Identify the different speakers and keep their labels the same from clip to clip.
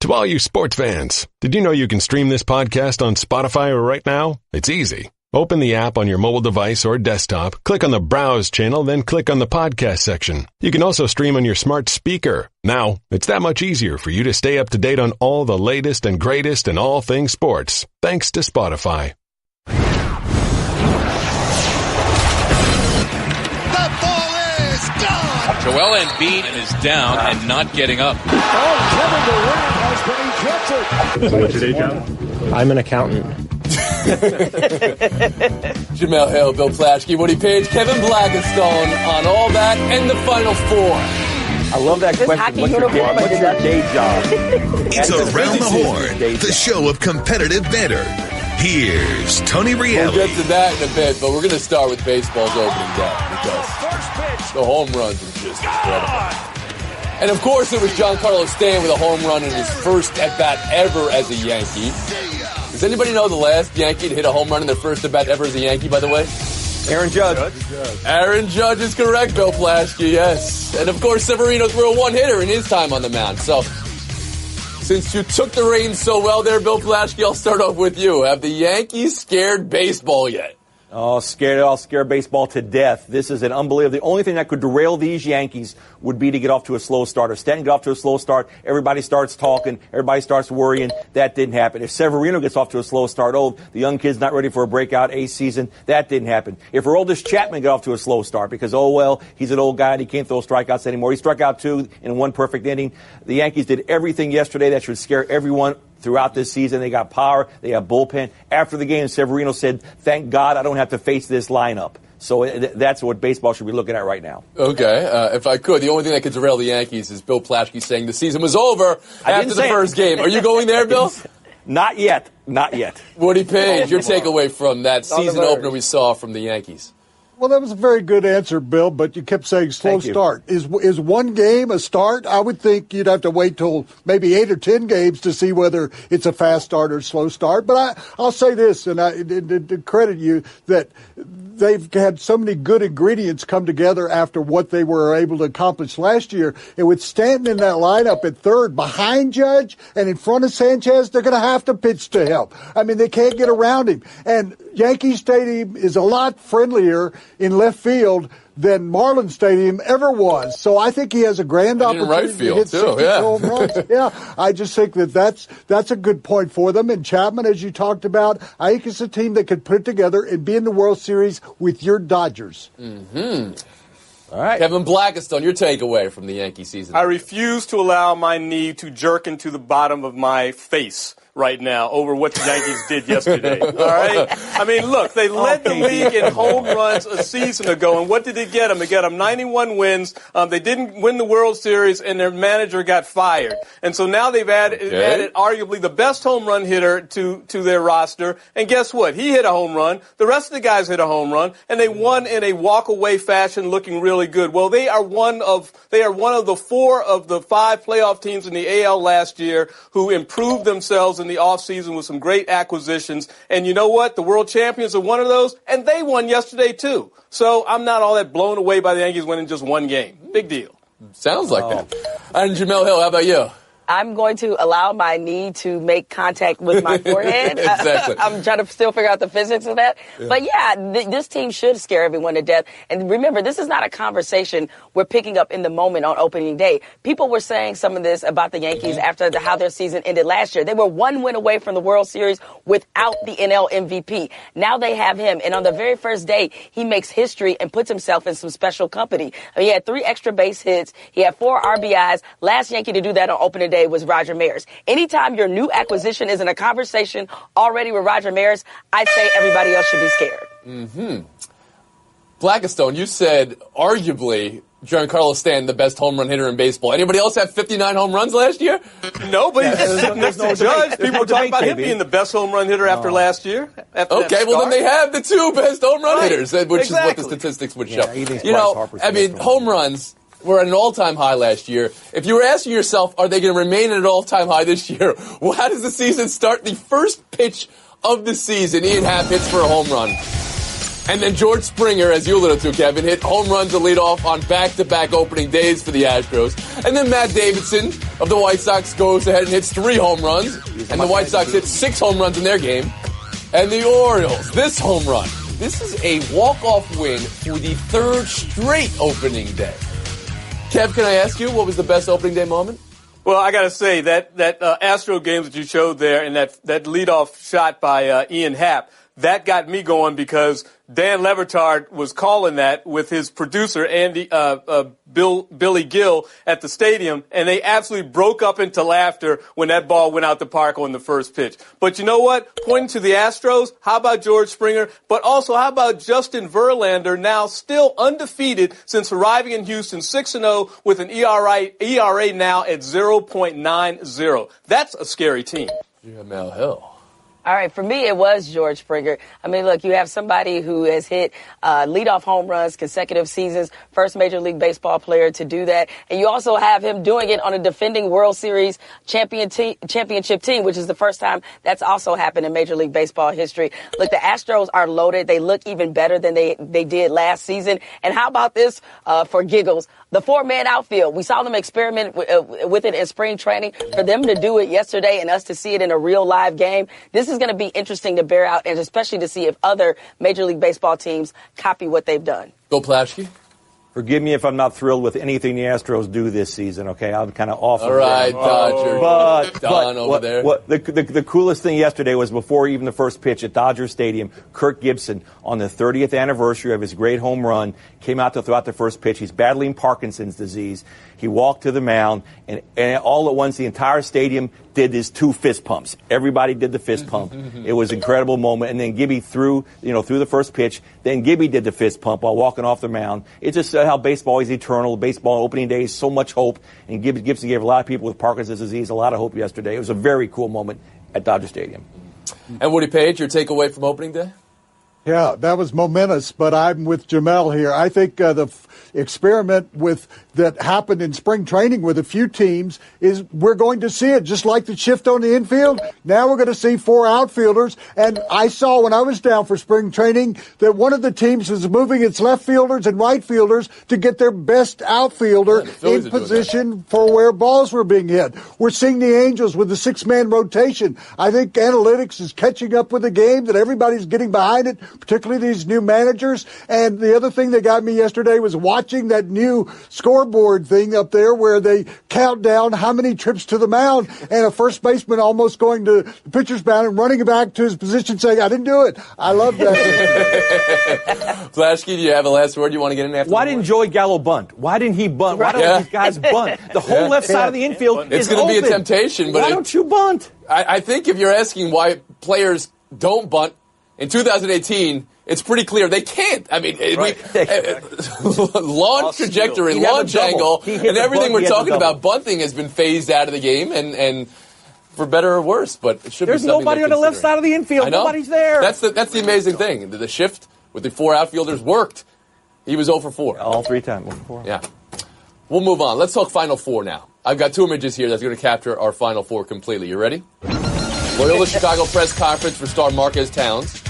Speaker 1: To all you sports fans, did you know you can stream this podcast on Spotify right now? It's easy. Open the app on your mobile device or desktop, click on the Browse channel, then click on the podcast section. You can also stream on your smart speaker. Now, it's that much easier for you to stay up to date on all the latest and greatest in all things sports, thanks to Spotify.
Speaker 2: The ball is gone!
Speaker 3: Joel Embiid is down and not getting up.
Speaker 4: Oh, Kevin Durant has been ejected.
Speaker 5: So what's your day job?
Speaker 6: I'm an accountant.
Speaker 7: Jamel Hill, Bill Plaschke, Woody Page, Kevin Blackistone on all that and the Final Four.
Speaker 6: I love that question. What's your day job?
Speaker 2: It's Around the Horn, the show of competitive banter. Here's Tony Reali.
Speaker 7: We'll get to that in a bit, but we're going to start with baseball's opening day because the home runs are just incredible. And of course, it was Giancarlo Stanton with a home run in his first at-bat ever as a Yankee. Does anybody know the last Yankee to hit a home run in their first at-bat ever as a Yankee, by the way?
Speaker 6: Aaron Judge.
Speaker 7: Aaron Judge is correct, Bill Plaschke, yes. And of course, Severino threw a one-hitter in his time on the mound. So, since you took the reins so well there, Bill Plaschke, I'll start off with you. Have the Yankees scared baseball yet?
Speaker 6: Oh, scared! I'll scare baseball to death. This is an unbelievable. The only thing that could derail these Yankees would be to get off to a slow start. If Stanton got off to a slow start, everybody starts talking, everybody starts worrying. That didn't happen. If Severino gets off to a slow start, the young kid's not ready for a breakout ace season. That didn't happen. If Aroldis Chapman got off to a slow start because, he's an old guy and he can't throw strikeouts anymore. He struck out 2 in 1 perfect inning. The Yankees did everything yesterday that should scare everyone throughout this season. They got power. They have bullpen. After the game, Severino said, thank God I don't have to face this lineup. So that's what baseball should be looking at right now.
Speaker 7: Okay. If I could, the only thing that could derail the Yankees is Bill Plaschke saying the season was over after the first game. Are you going there, Bill?
Speaker 6: Not yet. Not yet.
Speaker 7: Woody Page, your takeaway from that season opener we saw from the Yankees.
Speaker 4: Well, that was a very good answer, Bill, but you kept saying slow start. Is one game a start? I would think you'd have to wait till maybe 8 or 10 games to see whether it's a fast start or slow start. But I'll say this, and to credit you, that they've had so many good ingredients come together after what they were able to accomplish last year. And with Stanton in that lineup at third, behind Judge and in front of Sanchez, they're going to have to pitch to him. I mean, they can't get around him. And Yankee Stadium is a lot friendlier in left field than Marlins Stadium ever was. So I think he has a grand opportunity to hit 60 home runs. Yeah, I just think that's a good point for them. And Chapman, as you talked about, I think it's a team that could put it together and be in the World Series with your Dodgers.
Speaker 7: Mm-hmm. All right. Kevin Blackistone, your takeaway from the Yankee season.
Speaker 5: I refuse to allow my knee to jerk into the bottom of my face right now over what the Yankees did yesterday. All right? I mean, look, they led the league in home runs a season ago, and what did it get them? It got them 91 wins. They didn't win the World Series, and their manager got fired. And so now they've added arguably the best home run hitter to their roster. And guess what? He hit a home run. The rest of the guys hit a home run, and they won in a walk-away fashion, looking really good. Well, they are one of the 4 of the 5 playoff teams in the AL last year who improved themselves in the offseason with some great acquisitions. And you know what? The world champions are one of those, and they won yesterday too. So I'm not all that blown away by the Yankees winning just 1 game. Big deal.
Speaker 7: Sounds like that. And Jamel Hill, how about you?
Speaker 8: I'm going to allow my knee to make contact with my forehead.
Speaker 7: Exactly.
Speaker 8: I'm trying to still figure out the physics of that. Yeah. But this team should scare everyone to death. And remember, this is not a conversation we're picking up in the moment on opening day. People were saying some of this about the Yankees after how their season ended last year. They were 1 win away from the World Series without the NL MVP. Now they have him. And on the very first day, he makes history and puts himself in some special company. I mean, he had 3 extra base hits. He had 4 RBIs. Last Yankee to do that on opening day was Roger Maris. Anytime your new acquisition is in a conversation already with Roger Maris, I'd say everybody else should be scared.
Speaker 7: Mm-hmm. Blackistone, you said arguably Giancarlo Stanton the best home run hitter in baseball. Anybody else have 59 home runs last year?
Speaker 5: No, but he's sitting next to Judge. People were talking about him being the best home run hitter after last year.
Speaker 7: Okay, well then they have the 2 best home run hitters, which is what the statistics would show. Home runs were at an all-time high last year. If you were asking yourself, are they going to remain at an all-time high this year? Well, how does the season start? The first pitch of the season, Ian Happ hits for a home run. And then George Springer, as you alluded to, Kevin, hit home runs to lead off on back-to-back opening days for the Astros. And then Matt Davidson of the White Sox goes ahead and hits 3 home runs. And the White Sox hit 6 home runs in their game. And the Orioles, this home run. This is a walk-off win for the 3rd straight opening day. Kev, can I ask you, what was the best opening day moment?
Speaker 5: Well, I got to say, that Astro game that you showed there and that leadoff shot by Ian Happ, that got me going because Dan Levertard was calling that with his producer, Billy Gill, at the stadium, and they absolutely broke up into laughter when that ball went out the park on the first pitch. But you know what? Pointing to the Astros, how about George Springer? But also, how about Justin Verlander, now still undefeated since arriving in Houston, 6-0 with an ERA now at 0.90. That's a scary team.
Speaker 7: Yeah, Mel Hill.
Speaker 8: All right, for me, it was George Springer. I mean, look, you have somebody who has hit leadoff home runs consecutive seasons, first Major League Baseball player to do that. And you also have him doing it on a defending World Series championship team, which is the first time that's also happened in Major League Baseball history. Look, the Astros are loaded. They look even better than they did last season. And how about this for giggles? The 4-man outfield. We saw them experiment with it in spring training. For them to do it yesterday and us to see it in a real live game, this is going to be interesting to bear out, and especially to see if other Major League Baseball teams copy what they've done.
Speaker 7: Bill Plaschke?
Speaker 6: Forgive me if I'm not thrilled with anything the Astros do this season, okay? I'm kind of off.
Speaker 7: All right, Dodger. Don over there.
Speaker 6: The coolest thing yesterday was before even the first pitch at Dodger Stadium, Kirk Gibson, on the 30th anniversary of his great home run, came out to throw out the first pitch. He's battling Parkinson's disease. He walked to the mound, and all at once the entire stadium did his 2 fist pumps. Everybody did the fist pump. It was an incredible moment. And then Gibby threw the first pitch. Then Gibby did the fist pump while walking off the mound. It's just how baseball is eternal. Baseball opening day is so much hope. And Gibson gave a lot of people with Parkinson's disease a lot of hope yesterday. It was a very cool moment at Dodger Stadium.
Speaker 7: And Woody Page, your takeaway from opening day?
Speaker 4: Yeah, that was momentous, but I'm with Jamel here. I think the experiment that happened in spring training with a few teams is we're going to see it, just like the shift on the infield. Now we're going to see 4 outfielders, and I saw when I was down for spring training that one of the teams was moving its left fielders and right fielders to get their best outfielder in position for where balls were being hit. We're seeing the Angels with the 6-man rotation. I think analytics is catching up with the game, that everybody's getting behind it, particularly these new managers. And the other thing that got me yesterday was watching that new scoreboard thing up there where they count down how many trips to the mound, and a first baseman almost going to the pitcher's mound and running back to his position saying, I didn't do it. I love that.
Speaker 7: Plaschke, do you have a last word you want to get in after?
Speaker 6: Why didn't Joey Gallo bunt? Why didn't he bunt? Why don't these guys bunt? The whole left side of the infield is
Speaker 7: going to be
Speaker 6: open.
Speaker 7: a temptation. But
Speaker 6: why don't you bunt?
Speaker 7: I think if you're asking why players don't bunt, in 2018, it's pretty clear they can't. I mean, launch trajectory, launch angle, and everything we're talking about, bunting has been phased out of the game, and for better or worse. But it should
Speaker 6: There's
Speaker 7: be something
Speaker 6: nobody on the left side of the infield. Nobody's there.
Speaker 7: That's the amazing thing. The shift with the 4 outfielders worked. He was 0 for 4.
Speaker 6: All 3 times.
Speaker 7: Yeah. We'll move on. Let's talk Final Four now. I've got 2 images here that's going to capture our Final Four completely. You ready? Loyola Chicago press conference for star Marquez Towns,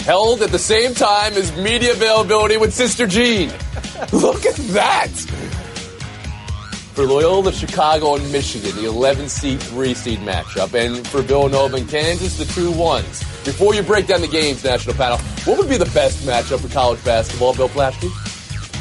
Speaker 7: held at the same time as media availability with Sister Jean. Look at that! For Loyola Chicago and Michigan, the 11-seed, 3-seed matchup. And for Villanova and Kansas, the 2-1s. Before you break down the games, National Panel, what would be the best matchup for college basketball, Bill Plaschke?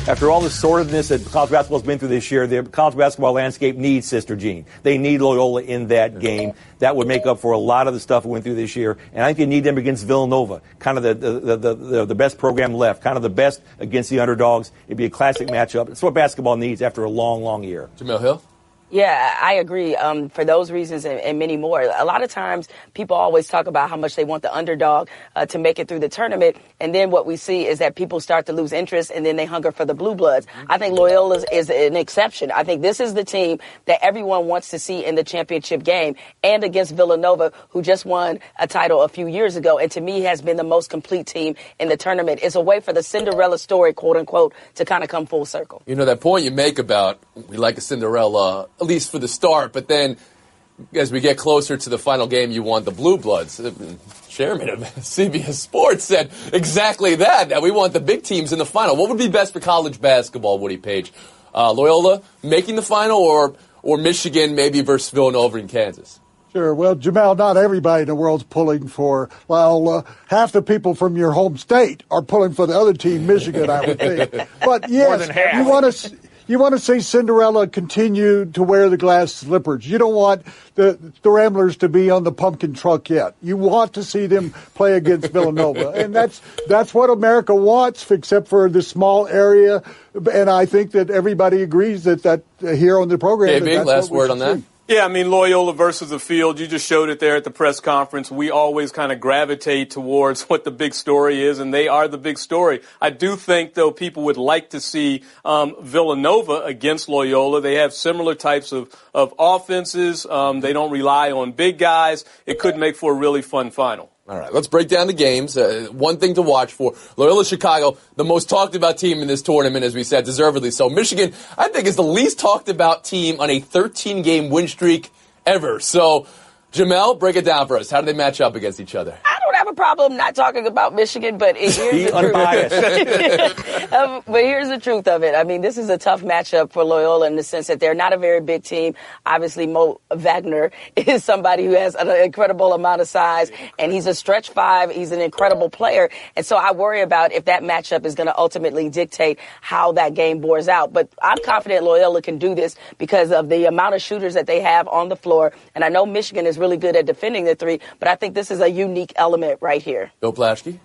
Speaker 6: After all the sordidness that college basketball's been through this year, the college basketball landscape needs Sister Jean. They need Loyola in that game. That would make up for a lot of the stuff we went through this year. And I think they need them against Villanova, kind of the best program left, kind of the best against the underdogs. It'd be a classic matchup. It's what basketball needs after a long, long year.
Speaker 7: Jamel Hill?
Speaker 8: Yeah, I agree. For those reasons and many more. A lot of times people always talk about how much they want the underdog to make it through the tournament. And then what we see is that people start to lose interest and then they hunger for the blue bloods. I think Loyola is an exception. I think this is the team that everyone wants to see in the championship game, and against Villanova, who just won a title a few years ago. And to me has been the most complete team in the tournament. It's a way for the Cinderella story, quote unquote, to kind of come full circle.
Speaker 7: You know, that point you make about we like a Cinderella, at least for the start, but then as we get closer to the final game, you want the Blue Bloods. Chairman of CBS Sports said exactly that we want the big teams in the final. What would be best for college basketball, Woody Page? Loyola making the final or Michigan maybe versus Villanova in Kansas?
Speaker 4: Sure. Well, Jamal, not everybody in the world's pulling for Loyola. Half the people from your home state are pulling for the other team, Michigan, I would think. But yes, you want to see Cinderella continue to wear the glass slippers. You don't want the Ramblers to be on the pumpkin truck yet. You want to see them play against Villanova. And that's what America wants, except for this small area. And I think that everybody agrees that here on the program.
Speaker 7: Big last word on that.
Speaker 5: Yeah, I mean, Loyola versus the field, you just showed it there at the press conference. We always kind of gravitate towards what the big story is, and they are the big story. I do think, though, people would like to see Villanova against Loyola. They have similar types of offenses. They don't rely on big guys. It could make for a really fun final.
Speaker 7: All right, let's break down the games. One thing to watch for. Loyola Chicago, the most talked about team in this tournament, as we said, deservedly so. Michigan, I think, is the least talked about team on a 13-game win streak ever. So, Jamel, break it down for us. How do they match up against each other?
Speaker 8: I don't have a problem not talking about Michigan, but here's the truth. But here's the truth of it. I mean, this is a tough matchup for Loyola in the sense that they're not a very big team. Obviously, Mo Wagner is somebody who has an incredible amount of size, and he's a stretch five. He's an incredible player. And so I worry about if that matchup is going to ultimately dictate how that game bores out. But I'm confident Loyola can do this because of the amount of shooters that they have on the floor. And I know Michigan is really good at defending the three, but I think this is a unique element right here.
Speaker 7: Bill Plaschke?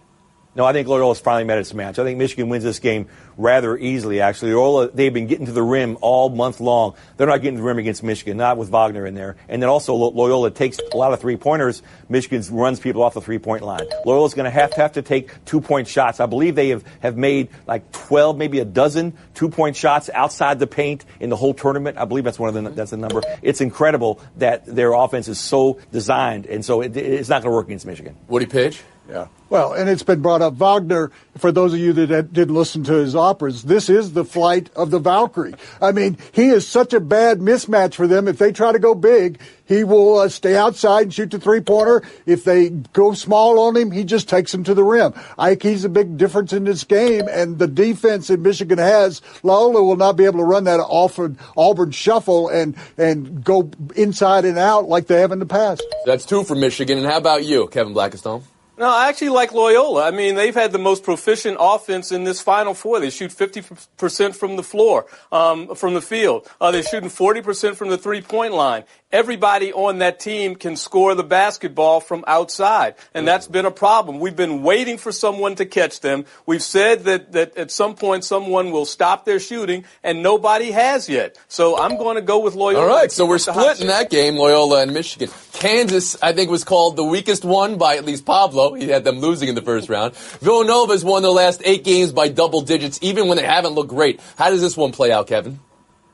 Speaker 6: No, I think Loyola's finally met its match. I think Michigan wins this game rather easily, actually. Loyola, they've been getting to the rim all month long. They're not getting to the rim against Michigan, not with Wagner in there. And then also Loyola takes a lot of three-pointers. Michigan runs people off the three-point line. Loyola's going to have to take two-point shots. I believe they have made like 12, maybe a dozen two-point shots outside the paint in the whole tournament. I believe that's that's the number. It's incredible that their offense is so designed, and so it's not going to work against Michigan.
Speaker 7: Woody Page?
Speaker 4: Yeah. Well, and it's been brought up. Wagner, for those of you that didn't listen to his operas, this is the flight of the Valkyrie. I mean, he is such a bad mismatch for them. If they try to go big, he will stay outside and shoot the three-pointer. If they go small on him, he just takes them to the rim. I think he's a big difference in this game, and the defense that Michigan has, Loyola will not be able to run that Auburn shuffle and go inside and out like they have in the past.
Speaker 7: That's two for Michigan. And how about you, Kevin Blackistone?
Speaker 5: No, I actually like Loyola. I mean, they've had the most proficient offense in this Final Four. They shoot 50% from the floor, from the field. They're shooting 40% from the three-point line. Everybody on that team can score the basketball from outside, and that's been a problem. We've been waiting for someone to catch them. We've said that at some point someone will stop their shooting, and nobody has yet. So I'm going to go with Loyola.
Speaker 7: All right, so we're split in that game, Loyola and Michigan. Kansas, I think, was called the weakest one by at least Pablo. He had them losing in the first round. Villanova's won their last 8 games by double digits, even when they haven't looked great. How does this one play out, Kevin?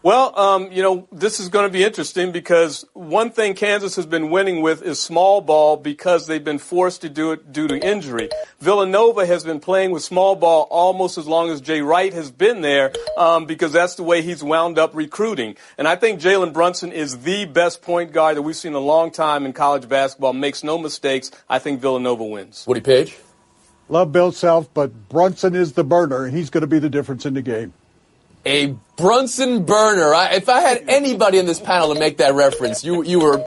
Speaker 5: Well, this is going to be interesting because one thing Kansas has been winning with is small ball because they've been forced to do it due to injury. Villanova has been playing with small ball almost as long as Jay Wright has been there because that's the way he's wound up recruiting. And I think Jalen Brunson is the best point guard that we've seen in a long time in college basketball. Makes no mistakes. I think Villanova wins.
Speaker 7: Woody Page?
Speaker 4: Love Bill Self, but Brunson is the burner, and he's going to be the difference in the game.
Speaker 7: A Brunson burner. If I had anybody in this panel to make that reference, you were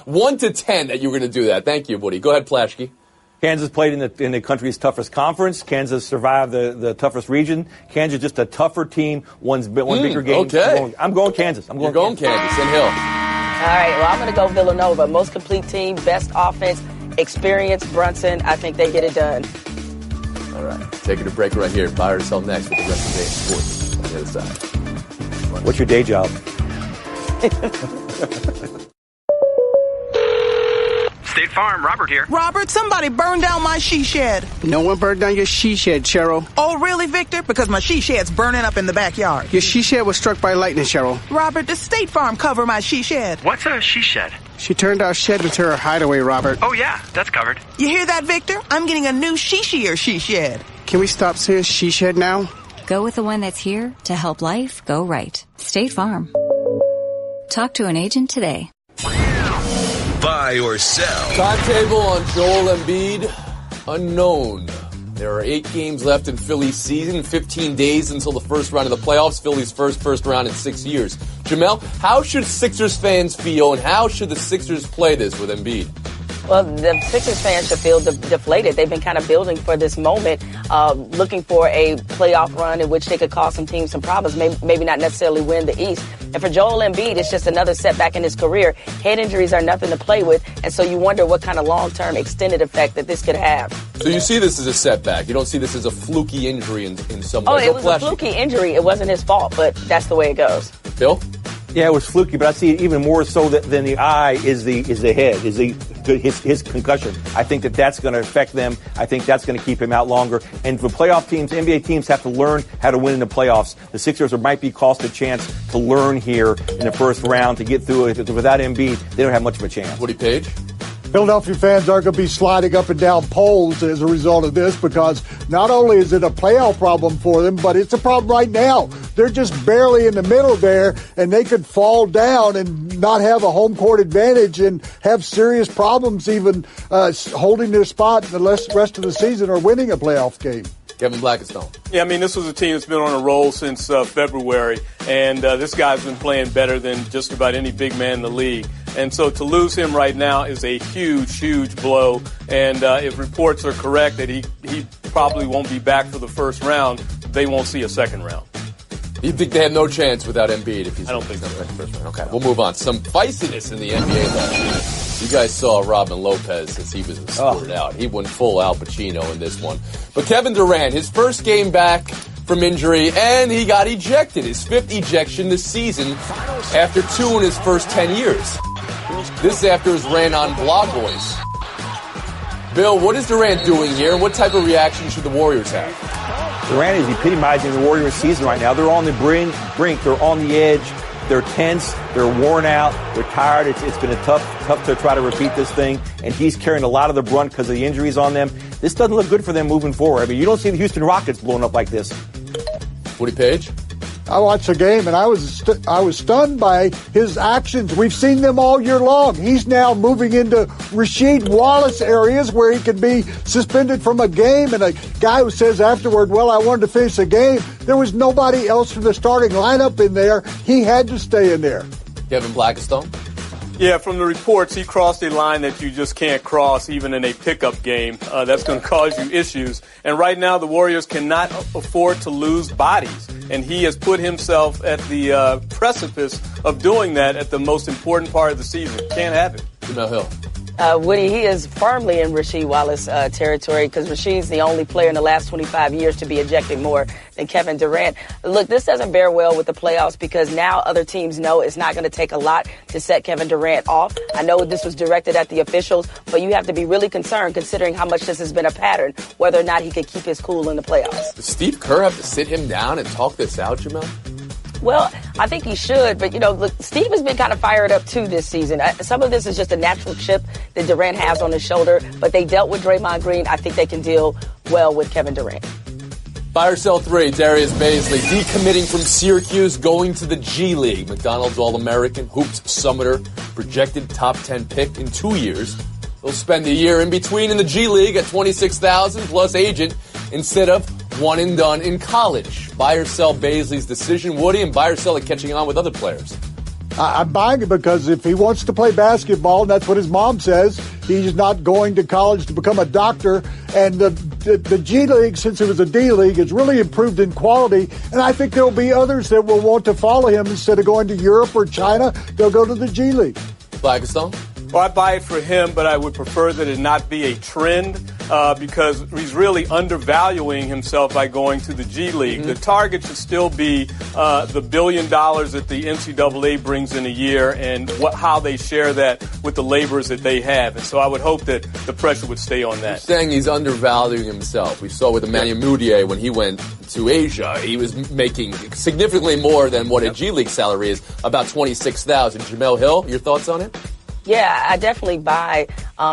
Speaker 7: 1 to 10 that you were going to do that. Thank you, Woody. Go ahead, Plaschke.
Speaker 6: Kansas played in the country's toughest conference. Kansas survived the toughest region. Kansas just a tougher team, won bigger games.
Speaker 7: Okay.
Speaker 6: I'm going Kansas.
Speaker 7: You're going Kansas. And Hill.
Speaker 8: All right, well, I'm going to go Villanova. Most complete team, best offense, experience, Brunson. I think they get it done.
Speaker 7: All right, taking a break right here. Buy or sell next with the rest of today's sports on the other side.
Speaker 6: What's your day job?
Speaker 9: State Farm, Robert here.
Speaker 10: Robert, somebody burned down my she shed.
Speaker 9: No one burned down your she shed, Cheryl.
Speaker 10: Oh, really, Victor? Because my she shed's burning up in the backyard.
Speaker 9: Your she shed was struck by lightning, Cheryl.
Speaker 10: Robert, does State Farm cover my she shed?
Speaker 9: What's a she shed? She turned our shed into her hideaway, Robert. Oh, yeah, that's covered.
Speaker 10: You hear that, Victor? I'm getting a new she shed.
Speaker 9: Can we stop saying she shed now?
Speaker 11: Go with the one that's here to help life go right. State Farm. Talk to an agent today.
Speaker 2: Buy or sell.
Speaker 7: Timetable on Joel Embiid, unknown. There are 8 games left in Philly's season, 15 days until the first round of the playoffs, Philly's first round in 6 years. Jamel, how should Sixers fans feel, and how should the Sixers play this with Embiid?
Speaker 8: Well, the Sixers fans should feel deflated. They've been kind of building for this moment, looking for a playoff run in which they could cause some teams some problems, maybe not necessarily win the East. And for Joel Embiid, it's just another setback in his career. Head injuries are nothing to play with, and so you wonder what kind of long-term extended effect that this could have.
Speaker 7: So you see this as a setback. You don't see this as a fluky injury in some way.
Speaker 8: Oh, it was a fluky injury. It wasn't his fault, but that's the way it goes.
Speaker 7: Bill?
Speaker 6: Yeah, it was fluky, but I see it even more so than the eye is the head, his concussion. I think that's going to affect them. I think that's going to keep him out longer. And for playoff teams, NBA teams have to learn how to win in the playoffs. The Sixers might be cost a chance to learn here in the first round to get through it. Without Embiid, they don't have much of a chance.
Speaker 7: Woody Page?
Speaker 4: Philadelphia fans are going to be sliding up and down poles as a result of this, because not only is it a playoff problem for them, but it's a problem right now. They're just barely in the middle there, and they could fall down and not have a home court advantage and have serious problems even holding their spot in the rest of the season or winning a playoff game.
Speaker 7: Kevin Blackistone.
Speaker 5: Yeah, I mean, this was a team that's been on a roll since February, and this guy's been playing better than just about any big man in the league. And so to lose him right now is a huge, huge blow. And if reports are correct that he probably won't be back for the first round, they won't see a second round.
Speaker 7: You think they have no chance without Embiid if he's
Speaker 5: I don't think so.
Speaker 7: First round. Okay, we'll move on. Some feistiness in the NBA last year. You guys saw Robin Lopez as he was escorted out. He went full Al Pacino in this one. But Kevin Durant, his first game back from injury, and he got ejected. His 5th ejection this season after 2 in his first 10 years. This after his rant on Blog Boys. Bill, what is Durant doing here, and what type of reaction should the Warriors have?
Speaker 6: Durant is epitomizing the Warriors season right now. They're on the brink. They're on the edge. They're tense. They're worn out. They're tired. It's been tough to try to repeat this thing, and he's carrying a lot of the brunt because of the injuries on them. This doesn't look good for them moving forward. I mean, you don't see the Houston Rockets blowing up like this.
Speaker 7: Woody Page?
Speaker 4: I watched the game, and I was stunned by his actions. We've seen them all year long. He's now moving into Rasheed Wallace areas where he could be suspended from a game, and a guy who says afterward, well, I wanted to finish the game. There was nobody else from the starting lineup in there. He had to stay in there.
Speaker 7: Kevin Blackistone?
Speaker 5: Yeah, from the reports, he crossed a line that you just can't cross even in a pickup game. That's going to cause you issues. And right now, the Warriors cannot afford to lose bodies. And he has put himself at the precipice of doing that at the most important part of the season. Can't have it.
Speaker 7: Jamel Hill.
Speaker 8: Woody, he is firmly in Rasheed Wallace territory because Rasheed's the only player in the last 25 years to be ejected more than Kevin Durant. Look, this doesn't bear well with the playoffs because now other teams know it's not going to take a lot to set Kevin Durant off. I know this was directed at the officials, but you have to be really concerned considering how much this has been a pattern, whether or not he could keep his cool in the playoffs.
Speaker 7: Does Steve Kerr have to sit him down and talk this out, Jamel?
Speaker 8: Well, I think he should, but, look, Steve has been kind of fired up, too, this season. Some of this is just a natural chip that Durant has on his shoulder, but they dealt with Draymond Green. I think they can deal well with Kevin Durant.
Speaker 7: Buy or sell 3, Darius Baisley decommitting from Syracuse, going to the G League. McDonald's All-American, hoops summiter, projected top 10 pick in 2 years. He'll spend a year in between in the G League at $26,000 plus agent instead of one and done in college. Buy or sell Baisley's decision, Woody, and buy or sell it catching on with other players.
Speaker 4: I'm buying it because if he wants to play basketball, and that's what his mom says, he's not going to college to become a doctor. And the G League, since it was a D League, has really improved in quality. And I think there'll be others that will want to follow him instead of going to Europe or China. They'll go to the G League.
Speaker 7: Blackistone?
Speaker 5: Well, I buy it for him, but I would prefer that it not be a trend because he's really undervaluing himself by going to the G League. The target should still be the $1 billion that the NCAA brings in a year and how they share that with the laborers that they have. And so I would hope that the pressure would stay on that.
Speaker 7: You're saying he's undervaluing himself. We saw with Emmanuel Mudiay when he went to Asia. He was making significantly more than what a G League salary is, about $26,000. Jamel Hill, your thoughts on it?
Speaker 8: Yeah, I definitely buy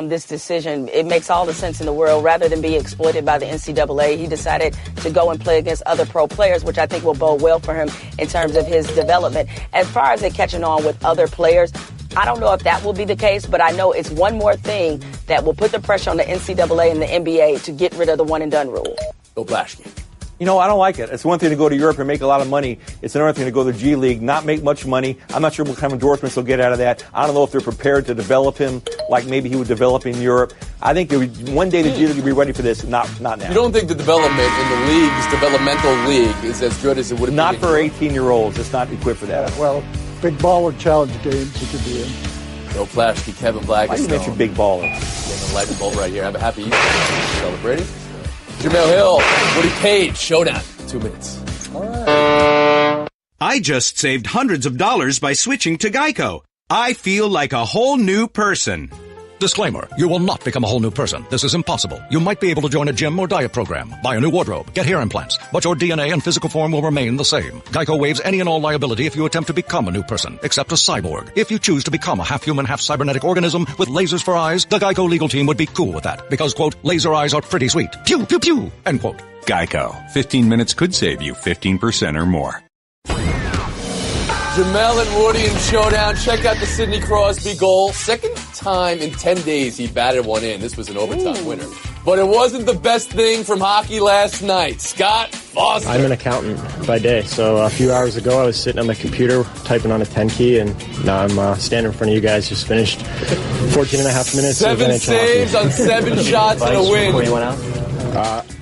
Speaker 8: this decision. It makes all the sense in the world. Rather than be exploited by the NCAA, he decided to go and play against other pro players, which I think will bode well for him in terms of his development. As far as it catching on with other players, I don't know if that will be the case, but I know it's one more thing that will put the pressure on the NCAA and the NBA to get rid of the one-and-done rule.
Speaker 7: Go Blashky.
Speaker 6: You know, I don't like it. It's one thing to go to Europe and make a lot of money. It's another thing to go to the G League, not make much money. I'm not sure what kind of endorsements they'll get out of that. I don't know if they're prepared to develop him like maybe he would develop in Europe. I think one day the G League will be ready for this, not now.
Speaker 7: You don't think the development in the league's developmental league is as good as it would have been?
Speaker 6: Not for 18-year-olds. It's not equipped for that.
Speaker 4: Well, big baller challenge games he could be in.
Speaker 7: Go Flashky, Kevin Black.
Speaker 6: Why do you mention big baller?
Speaker 7: Getting a lightning bolt right here. Have a happy Easter. Celebrating. Jamel Hill, Woody Page, showdown. 2 minutes.
Speaker 4: All right.
Speaker 12: I just saved hundreds of dollars by switching to Geico. I feel like a whole new person.
Speaker 13: Disclaimer, you will not become a whole new person. This is impossible. You might be able to join a gym or diet program, buy a new wardrobe, get hair implants, but your DNA and physical form will remain the same. Geico waives any and all liability if you attempt to become a new person, except a cyborg. If you choose to become a half-human, half-cybernetic organism with lasers for eyes, the Geico legal team would be cool with that, because, quote, laser eyes are pretty sweet. Pew, pew, pew, end quote.
Speaker 14: Geico. 15 minutes could save you 15% or more.
Speaker 7: Jamel and Woody in showdown. Check out the Sidney Crosby goal. Second time in 10 days he batted one in. This was an overtime winner. But it wasn't the best thing from hockey last night. Scott Foster.
Speaker 15: I'm an accountant by day, so a few hours ago I was sitting on my computer typing on a 10 key, and now I'm standing in front of you guys. Just finished 14 and a half minutes.
Speaker 7: 7 saves on 7 shots and a win.
Speaker 15: Before you went out?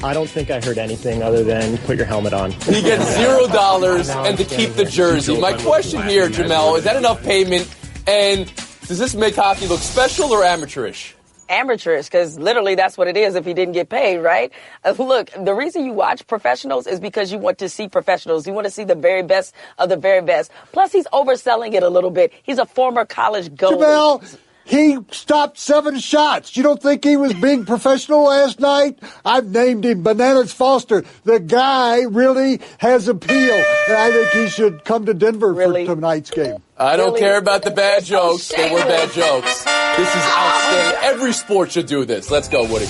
Speaker 15: I don't think I heard anything other than put your helmet on.
Speaker 7: He gets $0 and to keep the jersey. My question here, Jamel, is that enough payment? And does this make hockey look special or amateurish?
Speaker 8: Amateurish, because literally that's what it is if he didn't get paid, right? Look, the reason you watch professionals is because you want to see professionals. You want to see the very best of the very best. Plus, he's overselling it a little bit. He's a former college goalie.
Speaker 4: Jamel, he stopped 7 shots. You don't think he was being professional last night? I've named him Bananas Foster. The guy really has appeal, and I think he should come to Denver for tonight's game.
Speaker 7: I don't care about the bad jokes. They were bad jokes. This is outstanding. Every sport should do this. Let's go, Woody.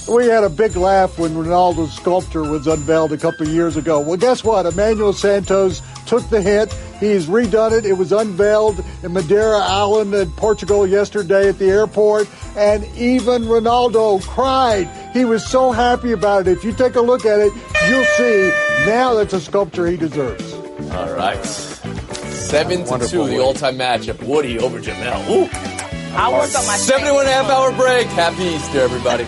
Speaker 4: We had a big laugh when Ronaldo's sculpture was unveiled a couple of years ago. Well, guess what? Emmanuel Santos took the hint. He's redone it. It was unveiled in Madeira Island in Portugal yesterday at the airport. And even Ronaldo cried. He was so happy about it. If you take a look at it, you'll see now that's a sculpture he deserves.
Speaker 7: All right. 7-2, the all-time matchup. Woody over Jamel. Ooh.
Speaker 8: I'll work on my
Speaker 7: 71.5-hour break. Happy Easter, everybody.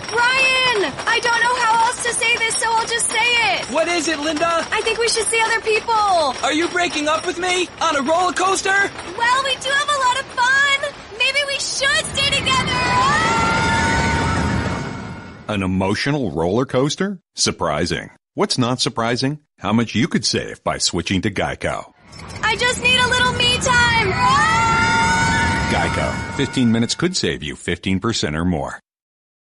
Speaker 16: Ryan! I don't know how else to say this, so I'll just say it.
Speaker 17: What is it, Linda?
Speaker 16: I think we should see other people.
Speaker 17: Are you breaking up with me? On a roller coaster?
Speaker 16: Well, we do have a lot of fun. Maybe we should stay together.
Speaker 14: An emotional roller coaster? Surprising. What's not surprising? How much you could save by switching to Geico.
Speaker 16: I just need a little me time.
Speaker 14: Geico. 15 minutes could save you 15% or more.